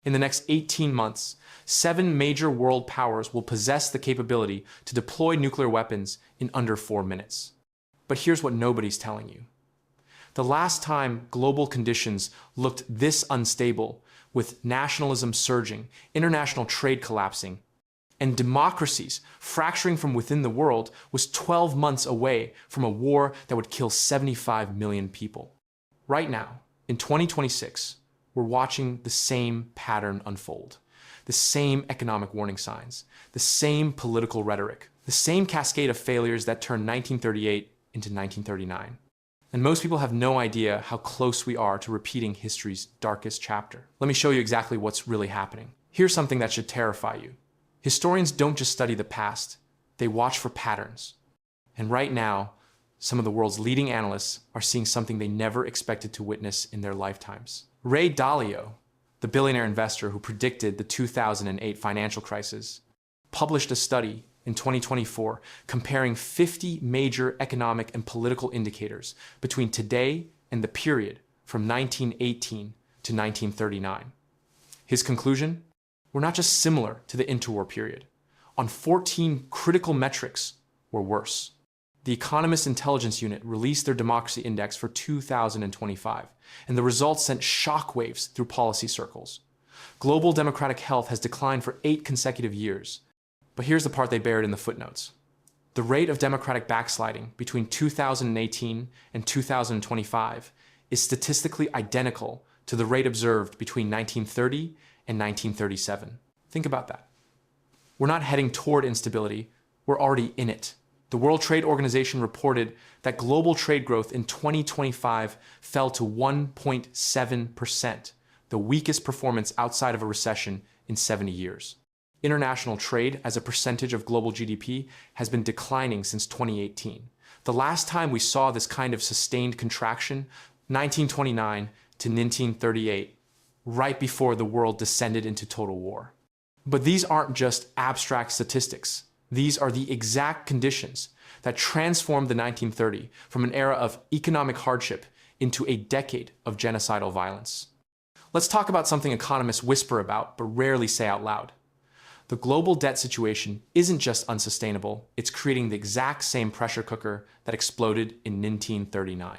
In the next 18 months, 7 major world powers will possess the capability to deploy nuclear weapons in under 4 minutes. But here's what nobody's telling you. The last time global conditions looked this unstable, with nationalism surging, international trade collapsing, and democracies fracturing from within the world, was 12 months away from a war that would kill 75 million people. Right now, in 2026, we're watching the same pattern unfold. The same economic warning signs, the same political rhetoric, the same cascade of failures that turned 1938 into 1939. And most people have no idea how close we are to repeating history's darkest chapter. Let me show you exactly what's really happening. Here's something that should terrify you. Historians don't just study the past, they watch for patterns. And right now, some of the world's leading analysts are seeing something they never expected to witness in their lifetimes. Ray Dalio, the billionaire investor who predicted the 2008 financial crisis, published a study in 2024 comparing 50 major economic and political indicators between today and the period from 1918 to 1939. His conclusion? We're not just similar to the interwar period. On 14 critical metrics, we're worse. The Economist Intelligence Unit released their Democracy Index for 2025, and the results sent shockwaves through policy circles. Global democratic health has declined for 8 consecutive years. But here's the part they buried in the footnotes. The rate of democratic backsliding between 2018 and 2025 is statistically identical to the rate observed between 1930 and 1937. Think about that. We're not heading toward instability, we're already in it. The World Trade Organization reported that global trade growth in 2025 fell to 1.7%, the weakest performance outside of a recession in 70 years. International trade as a percentage of global GDP has been declining since 2018. The last time we saw this kind of sustained contraction, 1929 to 1938, right before the world descended into total war. But these aren't just abstract statistics. These are the exact conditions that transformed the 1930 from an era of economic hardship into a decade of genocidal violence. Let's talk about something economists whisper about but rarely say out loud. The global debt situation isn't just unsustainable, it's creating the exact same pressure cooker that exploded in 1939.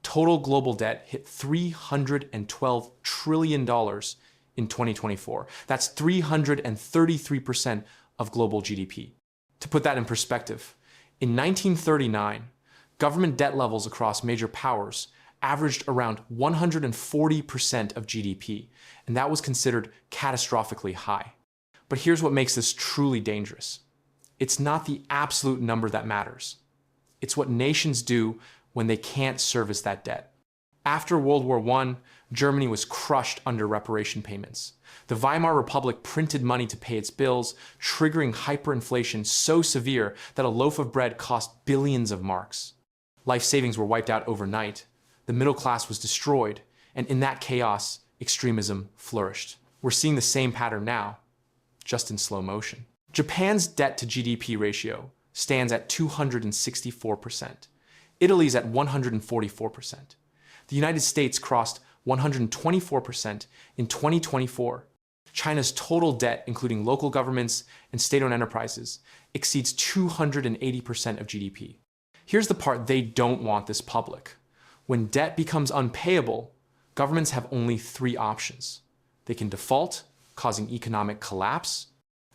Total global debt hit $312 trillion in 2024. That's 333% of global GDP. To put that in perspective, in 1939, government debt levels across major powers averaged around 140% of GDP, and that was considered catastrophically high. But here's what makes this truly dangerous. It's not the absolute number that matters. It's what nations do when they can't service that debt. After World War I, Germany was crushed under reparation payments. The Weimar Republic printed money to pay its bills, triggering hyperinflation so severe that a loaf of bread cost billions of marks. Life savings were wiped out overnight. The middle class was destroyed, and in that chaos, extremism flourished. We're seeing the same pattern now, just in slow motion. Japan's debt to GDP ratio stands at 264%. Italy's at 144%. The United States crossed 124% in 2024. China's total debt, including local governments and state-owned enterprises, exceeds 280% of GDP. Here's the part they don't want this public. When debt becomes unpayable, governments have only 3 options. They can default, causing economic collapse.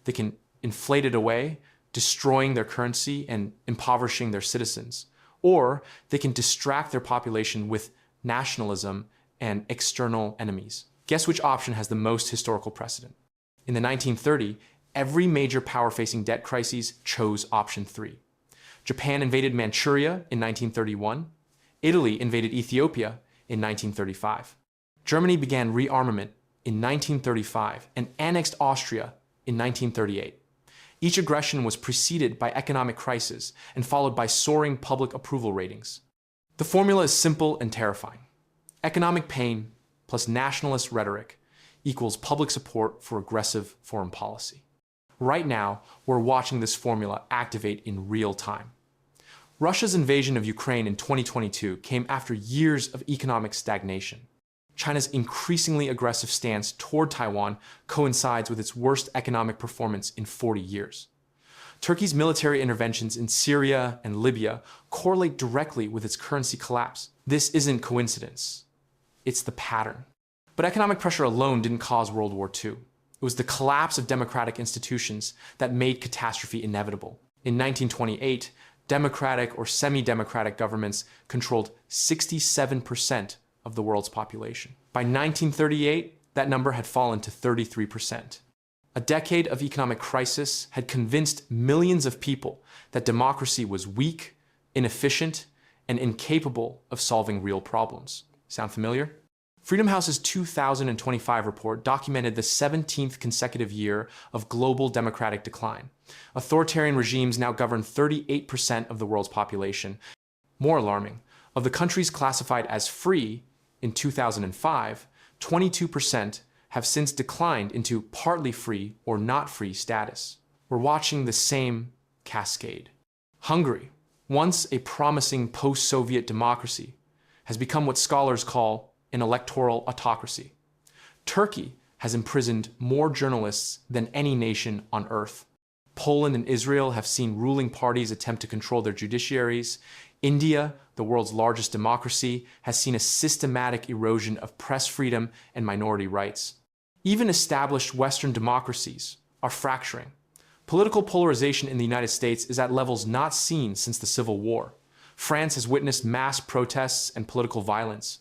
They can inflate it away, destroying their currency and impoverishing their citizens. Or they can distract their population with nationalism and external enemies. Guess which option has the most historical precedent? In the 1930s, every major power-facing debt crisis chose option 3. Japan invaded Manchuria in 1931. Italy invaded Ethiopia in 1935. Germany began rearmament in 1935 and annexed Austria in 1938. Each aggression was preceded by economic crisis and followed by soaring public approval ratings. The formula is simple and terrifying. Economic pain plus nationalist rhetoric equals public support for aggressive foreign policy. Right now, we're watching this formula activate in real time. Russia's invasion of Ukraine in 2022 came after years of economic stagnation. China's increasingly aggressive stance toward Taiwan coincides with its worst economic performance in 40 years. Turkey's military interventions in Syria and Libya correlate directly with its currency collapse. This isn't coincidence. It's the pattern. But economic pressure alone didn't cause World War II. It was the collapse of democratic institutions that made catastrophe inevitable. In 1928, democratic or semi-democratic governments controlled 67% of the world's population. By 1938, that number had fallen to 33%. A decade of economic crisis had convinced millions of people that democracy was weak, inefficient, and incapable of solving real problems. Sound familiar? Freedom House's 2025 report documented the 17th consecutive year of global democratic decline. Authoritarian regimes now govern 38% of the world's population. More alarming, of the countries classified as free in 2005, 22% have since declined into partly free or not free status. We're watching the same cascade. Hungary, once a promising post-Soviet democracy, has become what scholars call an electoral autocracy. Turkey has imprisoned more journalists than any nation on earth. Poland and Israel have seen ruling parties attempt to control their judiciaries. India, the world's largest democracy, has seen a systematic erosion of press freedom and minority rights. Even established Western democracies are fracturing. Political polarization in the United States is at levels not seen since the Civil War. France has witnessed mass protests and political violence.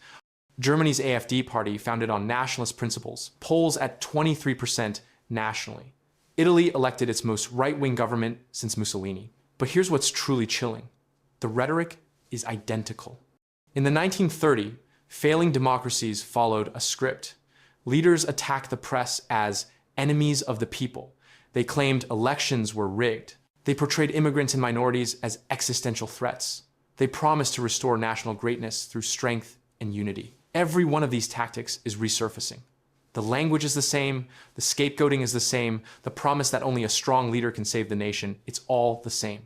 Germany's AfD party, founded on nationalist principles, polls at 23% nationally. Italy elected its most right-wing government since Mussolini. But here's what's truly chilling. The rhetoric is identical. In the 1930s, failing democracies followed a script. Leaders attacked the press as enemies of the people. They claimed elections were rigged. They portrayed immigrants and minorities as existential threats. They promised to restore national greatness through strength and unity. Every one of these tactics is resurfacing. The language is the same, the scapegoating is the same, the promise that only a strong leader can save the nation, it's all the same.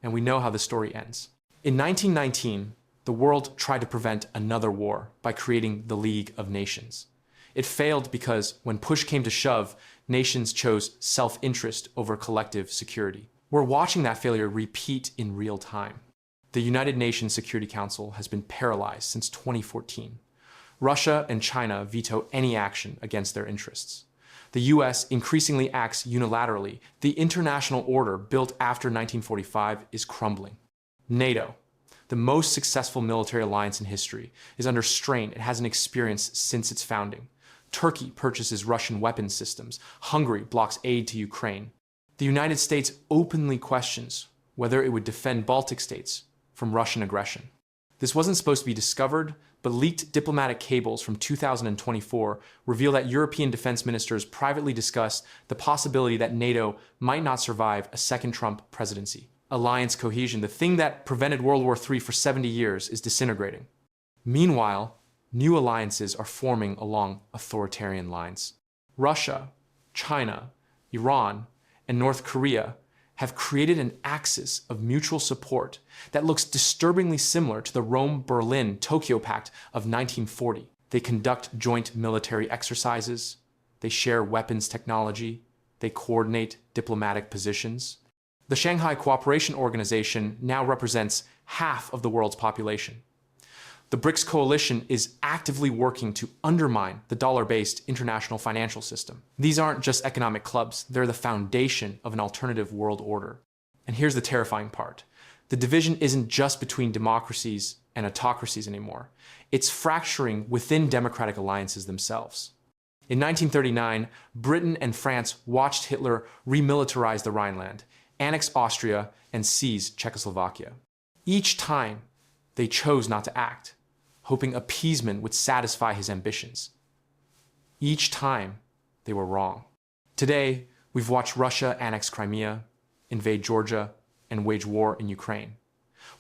And we know how the story ends. In 1919, the world tried to prevent another war by creating the League of Nations. It failed because, when push came to shove, nations chose self-interest over collective security. We're watching that failure repeat in real time. The United Nations Security Council has been paralyzed since 2014. Russia and China veto any action against their interests. The US increasingly acts unilaterally. The international order built after 1945 is crumbling. NATO, the most successful military alliance in history, is under strain it hasn't experienced since its founding. Turkey purchases Russian weapons systems. Hungary blocks aid to Ukraine. The United States openly questions whether it would defend Baltic states from Russian aggression. This wasn't supposed to be discovered, but leaked diplomatic cables from 2024 reveal that European defense ministers privately discussed the possibility that NATO might not survive a second Trump presidency. Alliance cohesion, the thing that prevented World War III for 70 years, is disintegrating. Meanwhile, new alliances are forming along authoritarian lines. Russia, China, Iran, and North Korea have created an axis of mutual support that looks disturbingly similar to the Rome-Berlin-Tokyo Pact of 1940. They conduct joint military exercises, they share weapons technology, they coordinate diplomatic positions. The Shanghai Cooperation Organization now represents half of the world's population. The BRICS coalition is actively working to undermine the dollar-based international financial system. These aren't just economic clubs, they're the foundation of an alternative world order. And here's the terrifying part. The division isn't just between democracies and autocracies anymore. It's fracturing within democratic alliances themselves. In 1939, Britain and France watched Hitler remilitarize the Rhineland, annex Austria, and seize Czechoslovakia. Each time, they chose not to act, hoping appeasement would satisfy his ambitions. Each time, they were wrong. Today, we've watched Russia annex Crimea, invade Georgia, and wage war in Ukraine.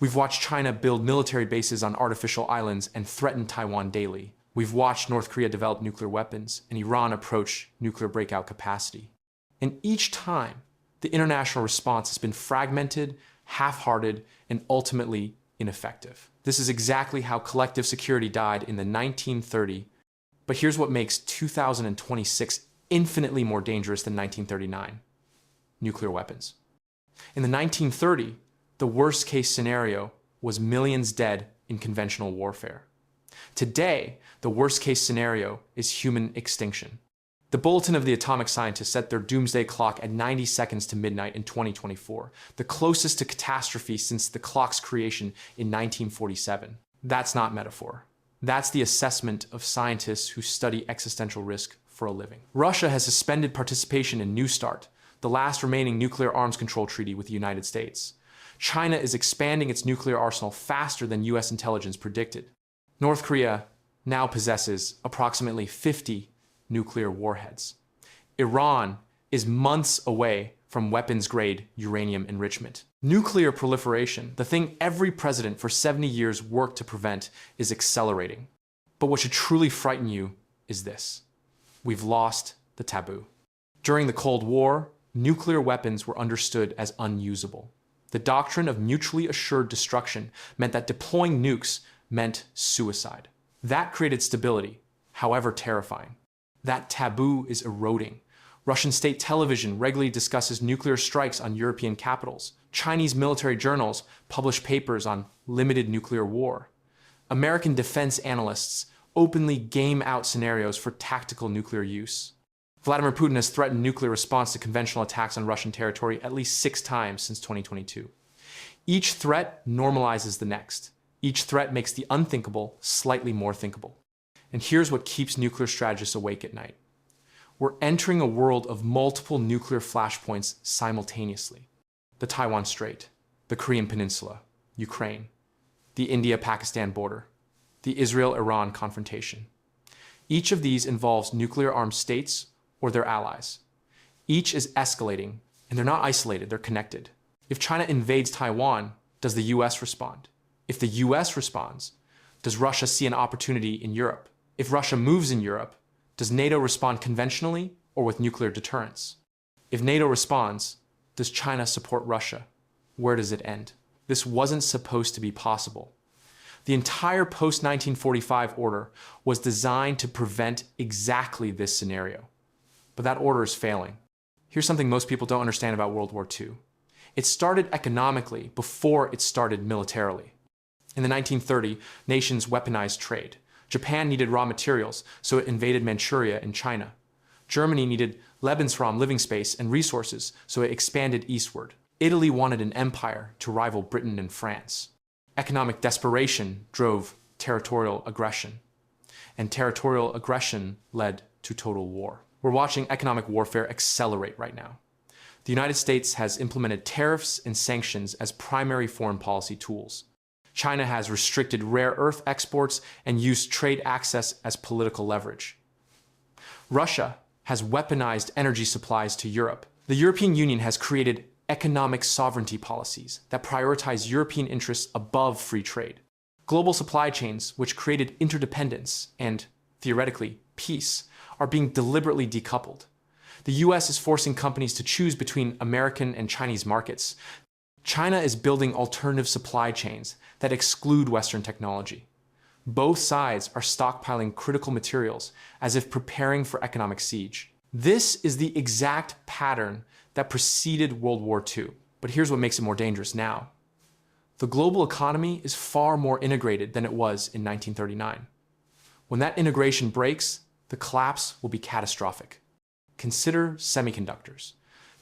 We've watched China build military bases on artificial islands and threaten Taiwan daily. We've watched North Korea develop nuclear weapons and Iran approach nuclear breakout capacity. And each time, the international response has been fragmented, half-hearted, and ultimately ineffective. This is exactly how collective security died in the 1930 But here's what makes 2026 infinitely more dangerous than 1939: nuclear weapons. In the 1930s, the worst-case scenario was millions dead in conventional warfare. Today, the worst-case scenario is human extinction. The Bulletin of the Atomic Scientists set their doomsday clock at 90 seconds to midnight in 2024, the closest to catastrophe since the clock's creation in 1947. That's not metaphor. That's the assessment of scientists who study existential risk for a living. Russia has suspended participation in New START, the last remaining nuclear arms control treaty with the United States. China is expanding its nuclear arsenal faster than US intelligence predicted. North Korea now possesses approximately 50 nuclear warheads. Iran is months away from weapons-grade uranium enrichment. Nuclear proliferation, the thing every president for 70 years worked to prevent, is accelerating. But what should truly frighten you is this: we've lost the taboo. During the Cold War, nuclear weapons were understood as unusable. The doctrine of mutually assured destruction meant that deploying nukes meant suicide. That created stability, however terrifying. That taboo is eroding. Russian state television regularly discusses nuclear strikes on European capitals. Chinese military journals publish papers on limited nuclear war. American defense analysts openly game out scenarios for tactical nuclear use. Vladimir Putin has threatened nuclear response to conventional attacks on Russian territory at least 6 times since 2022. Each threat normalizes the next. Each threat makes the unthinkable slightly more thinkable. And here's what keeps nuclear strategists awake at night. We're entering a world of multiple nuclear flashpoints simultaneously. The Taiwan Strait, the Korean Peninsula, Ukraine, the India-Pakistan border, the Israel-Iran confrontation. Each of these involves nuclear-armed states or their allies. Each is escalating, and they're not isolated, they're connected. If China invades Taiwan, does the US respond? If the US responds, does Russia see an opportunity in Europe? If Russia moves in Europe, does NATO respond conventionally or with nuclear deterrence? If NATO responds, does China support Russia? Where does it end? This wasn't supposed to be possible. The entire post-1945 order was designed to prevent exactly this scenario. But that order is failing. Here's something most people don't understand about World War II. It started economically before it started militarily. In the 1930s, nations weaponized trade. Japan needed raw materials, so it invaded Manchuria in China. Germany needed Lebensraum, living space, and resources, so it expanded eastward. Italy wanted an empire to rival Britain and France. Economic desperation drove territorial aggression, and territorial aggression led to total war. We're watching economic warfare accelerate right now. The United States has implemented tariffs and sanctions as primary foreign policy tools. China has restricted rare earth exports and used trade access as political leverage. Russia has weaponized energy supplies to Europe. The European Union has created economic sovereignty policies that prioritize European interests above free trade. Global supply chains, which created interdependence and, theoretically, peace, are being deliberately decoupled. The US is forcing companies to choose between American and Chinese markets. China is building alternative supply chains that exclude Western technology. Both sides are stockpiling critical materials as if preparing for economic siege. This is the exact pattern that preceded World War II. But here's what makes it more dangerous now. The global economy is far more integrated than it was in 1939. When that integration breaks, the collapse will be catastrophic. Consider semiconductors.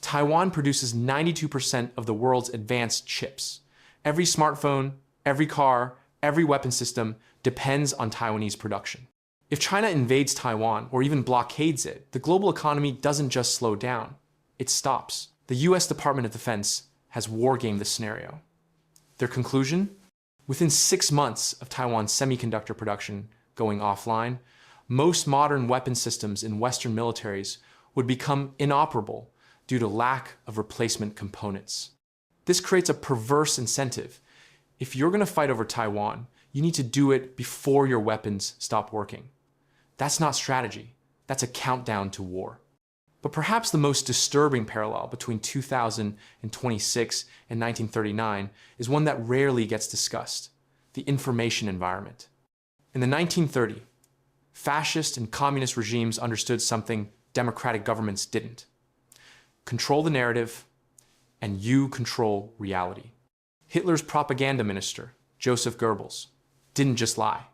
Taiwan produces 92% of the world's advanced chips. Every smartphone, every car, every weapon system depends on Taiwanese production. If China invades Taiwan or even blockades it, the global economy doesn't just slow down, it stops. The US Department of Defense has wargamed this scenario. Their conclusion? Within 6 months of Taiwan's semiconductor production going offline, most modern weapon systems in Western militaries would become inoperable due to lack of replacement components. This creates a perverse incentive. If you're going to fight over Taiwan, you need to do it before your weapons stop working. That's not strategy. That's a countdown to war. But perhaps the most disturbing parallel between 2026 and 1939 is one that rarely gets discussed: the information environment. In the 1930s, Fascist and communist regimes understood something democratic governments didn't. Control the narrative, and you control reality. Hitler's propaganda minister, Joseph Goebbels, didn't just lie.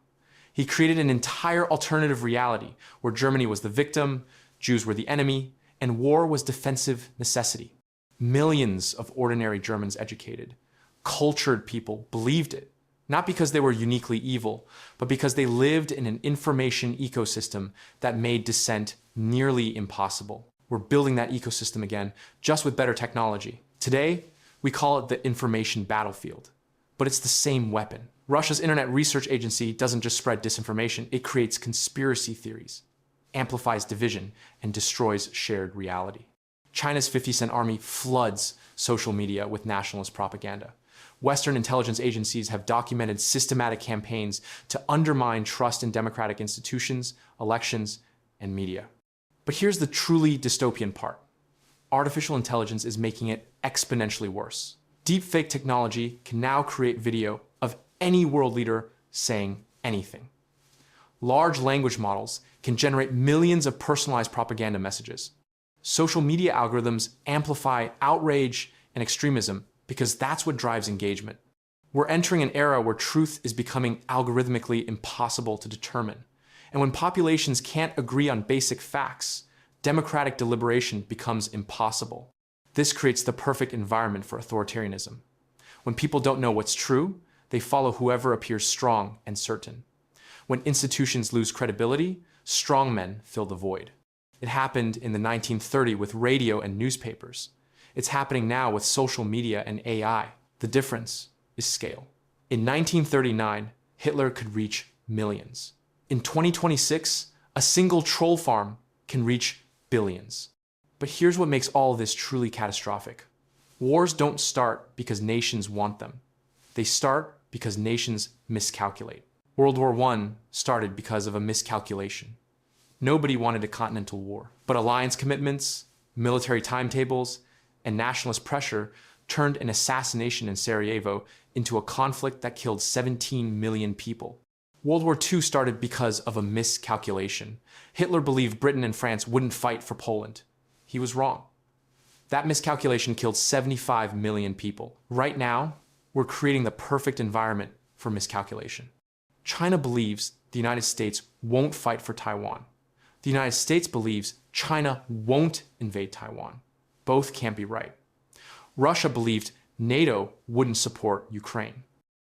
He created an entire alternative reality where Germany was the victim, Jews were the enemy, and war was defensive necessity. Millions of ordinary Germans educated, cultured people believed it, not because they were uniquely evil, but because they lived in an information ecosystem that made dissent nearly impossible. We're building that ecosystem again, just with better technology. Today, we call it the information battlefield, but it's the same weapon. Russia's Internet Research Agency doesn't just spread disinformation, it creates conspiracy theories, amplifies division, and destroys shared reality. China's 50-cent army floods social media with nationalist propaganda. Western intelligence agencies have documented systematic campaigns to undermine trust in democratic institutions, elections, and media. But here's the truly dystopian part. Artificial intelligence is making it exponentially worse. Deepfake technology can now create video of any world leader saying anything. Large language models can generate millions of personalized propaganda messages. Social media algorithms amplify outrage and extremism because that's what drives engagement. We're entering an era where truth is becoming algorithmically impossible to determine. And when populations can't agree on basic facts, democratic deliberation becomes impossible. This creates the perfect environment for authoritarianism. When people don't know what's true, they follow whoever appears strong and certain. When institutions lose credibility, strongmen fill the void. It happened in the 1930s with radio and newspapers. It's happening now with social media and AI. The difference is scale. In 1939, Hitler could reach millions. In 2026, a single troll farm can reach billions. But here's what makes all of this truly catastrophic. Wars don't start because nations want them. They start because nations miscalculate. World War I started because of a miscalculation. Nobody wanted a continental war, but alliance commitments, military timetables, and nationalist pressure turned an assassination in Sarajevo into a conflict that killed 17 million people. World War II started because of a miscalculation. Hitler believed Britain and France wouldn't fight for Poland. He was wrong. That miscalculation killed 75 million people. Right now, we're creating the perfect environment for miscalculation. China believes the United States won't fight for Taiwan. The United States believes China won't invade Taiwan. Both can't be right. Russia believed NATO wouldn't support Ukraine.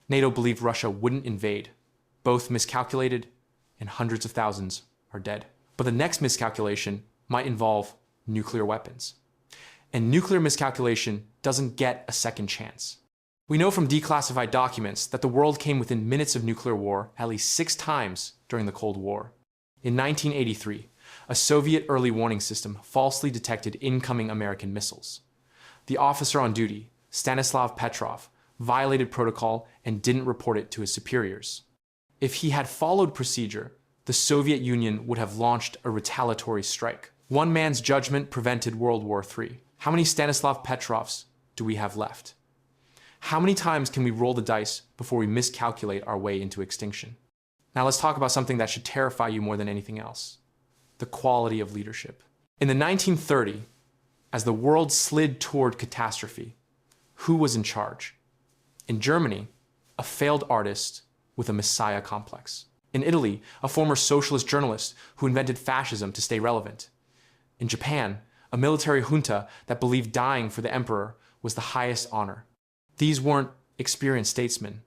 NATO believed Russia wouldn't invade. Both miscalculated, and hundreds of thousands are dead. But the next miscalculation might involve nuclear weapons. And nuclear miscalculation doesn't get a second chance. We know from declassified documents that the world came within minutes of nuclear war at least 6 times during the Cold War. In 1983, a Soviet early warning system falsely detected incoming American missiles. The officer on duty, Stanislav Petrov, violated protocol and didn't report it to his superiors. If he had followed procedure, the Soviet Union would have launched a retaliatory strike. One man's judgment prevented World War III. How many Stanislav Petrovs do we have left? How many times can we roll the dice before we miscalculate our way into extinction? Now let's talk about something that should terrify you more than anything else: the quality of leadership. In the 1930s, as the world slid toward catastrophe, who was in charge? In Germany, a failed artist with a messiah complex. In Italy, a former socialist journalist who invented fascism to stay relevant. In Japan, a military junta that believed dying for the emperor was the highest honor. These weren't experienced statesmen.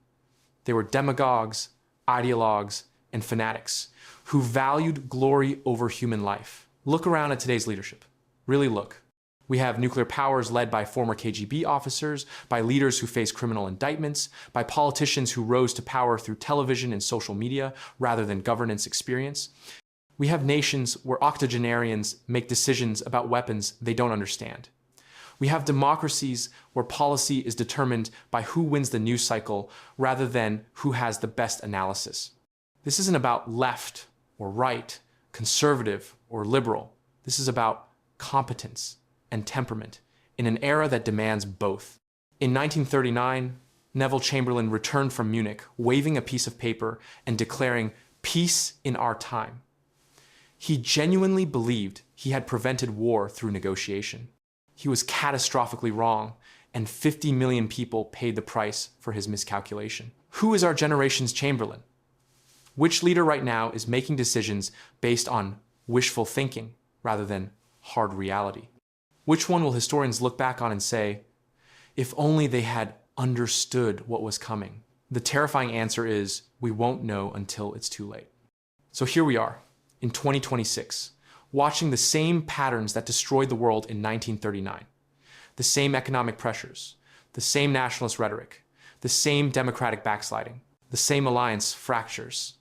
They were demagogues, ideologues, and fanatics who valued glory over human life. Look around at today's leadership. Really look. We have nuclear powers led by former KGB officers, by leaders who face criminal indictments, by politicians who rose to power through television and social media rather than governance experience. We have nations where octogenarians make decisions about weapons they don't understand. We have democracies where policy is determined by who wins the news cycle rather than who has the best analysis. This isn't about left or right, conservative or liberal. This is about competence and temperament in an era that demands both. In 1939, Neville Chamberlain returned from Munich, waving a piece of paper and declaring, "Peace in our time." He genuinely believed he had prevented war through negotiation. He was catastrophically wrong, and 50 million people paid the price for his miscalculation. Who is our generation's Chamberlain? Which leader right now is making decisions based on wishful thinking rather than hard reality? Which one will historians look back on and say, if only they had understood what was coming? The terrifying answer is, we won't know until it's too late. So here we are, in 2026, watching the same patterns that destroyed the world in 1939. The same economic pressures, the same nationalist rhetoric, the same democratic backsliding, the same alliance fractures,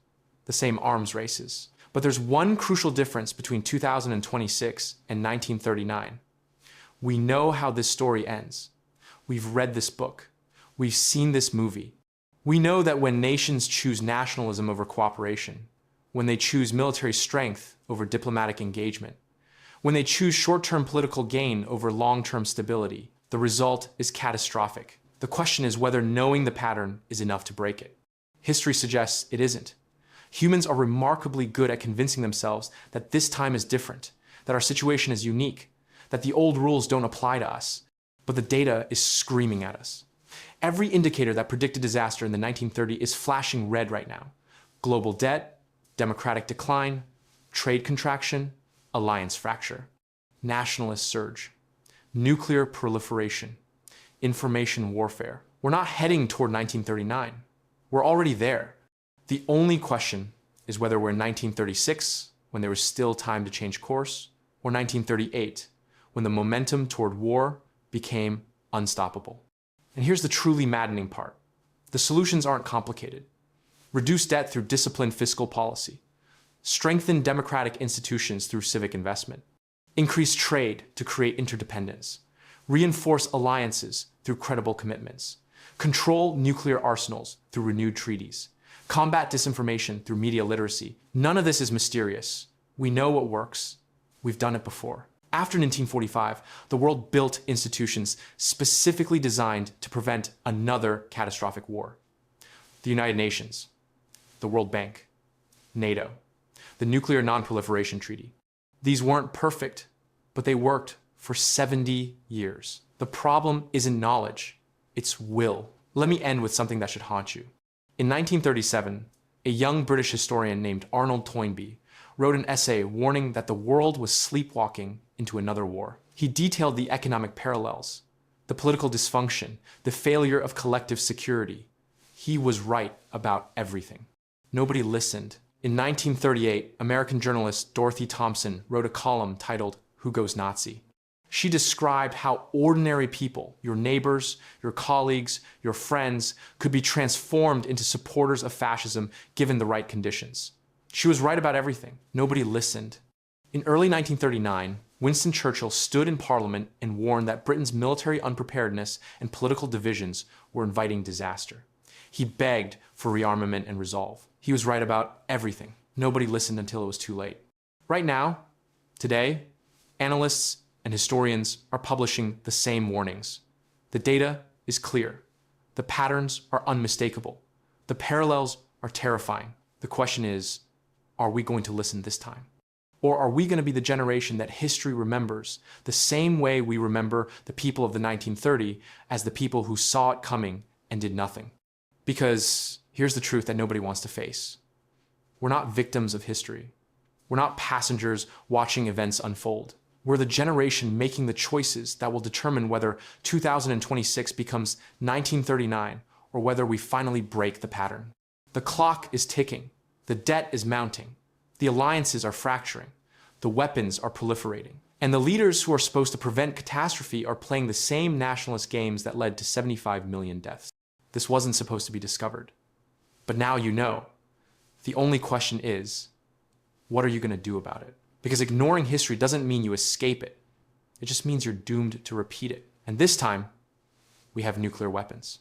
the same arms races. But there's one crucial difference between 2026 and 1939. We know how this story ends. We've read this book. We've seen this movie. We know that when nations choose nationalism over cooperation, when they choose military strength over diplomatic engagement, when they choose short-term political gain over long-term stability, the result is catastrophic. The question is whether knowing the pattern is enough to break it. History suggests it isn't. Humans are remarkably good at convincing themselves that this time is different, that our situation is unique, that the old rules don't apply to us, but the data is screaming at us. Every indicator that predicted disaster in the 1930s is flashing red right now. Global debt, democratic decline, trade contraction, alliance fracture, nationalist surge, nuclear proliferation, information warfare. We're not heading toward 1939. We're already there. The only question is whether we're in 1936, when there was still time to change course, or 1938, when the momentum toward war became unstoppable. And here's the truly maddening part. The solutions aren't complicated. Reduce debt through disciplined fiscal policy. Strengthen democratic institutions through civic investment. Increase trade to create interdependence. Reinforce alliances through credible commitments. Control nuclear arsenals through renewed treaties. Combat disinformation through media literacy. None of this is mysterious. We know what works. We've done it before. After 1945, the world built institutions specifically designed to prevent another catastrophic war. The United Nations, the World Bank, NATO, the Nuclear Non-Proliferation Treaty. These weren't perfect, but they worked for 70 years. The problem isn't knowledge, it's will. Let me end with something that should haunt you. In 1937, a young British historian named Arnold Toynbee wrote an essay warning that the world was sleepwalking into another war. He detailed the economic parallels, the political dysfunction, the failure of collective security. He was right about everything. Nobody listened. In 1938, American journalist Dorothy Thompson wrote a column titled, "Who Goes Nazi?" She described how ordinary people, your neighbors, your colleagues, your friends, could be transformed into supporters of fascism given the right conditions. She was right about everything. Nobody listened. In early 1939, Winston Churchill stood in Parliament and warned that Britain's military unpreparedness and political divisions were inviting disaster. He begged for rearmament and resolve. He was right about everything. Nobody listened until it was too late. Right now, today, analysts and historians are publishing the same warnings. The data is clear. The patterns are unmistakable. The parallels are terrifying. The question is, are we going to listen this time? Or are we going to be the generation that history remembers the same way we remember the people of the 1930s as the people who saw it coming and did nothing? Because here's the truth that nobody wants to face. We're not victims of history. We're not passengers watching events unfold. We're the generation making the choices that will determine whether 2026 becomes 1939 or whether we finally break the pattern. The clock is ticking. The debt is mounting. The alliances are fracturing. The weapons are proliferating. And the leaders who are supposed to prevent catastrophe are playing the same nationalist games that led to 75 million deaths. This wasn't supposed to be discovered. But now you know. The only question is, what are you going to do about it? Because ignoring history doesn't mean you escape it. It just means you're doomed to repeat it. And this time, we have nuclear weapons.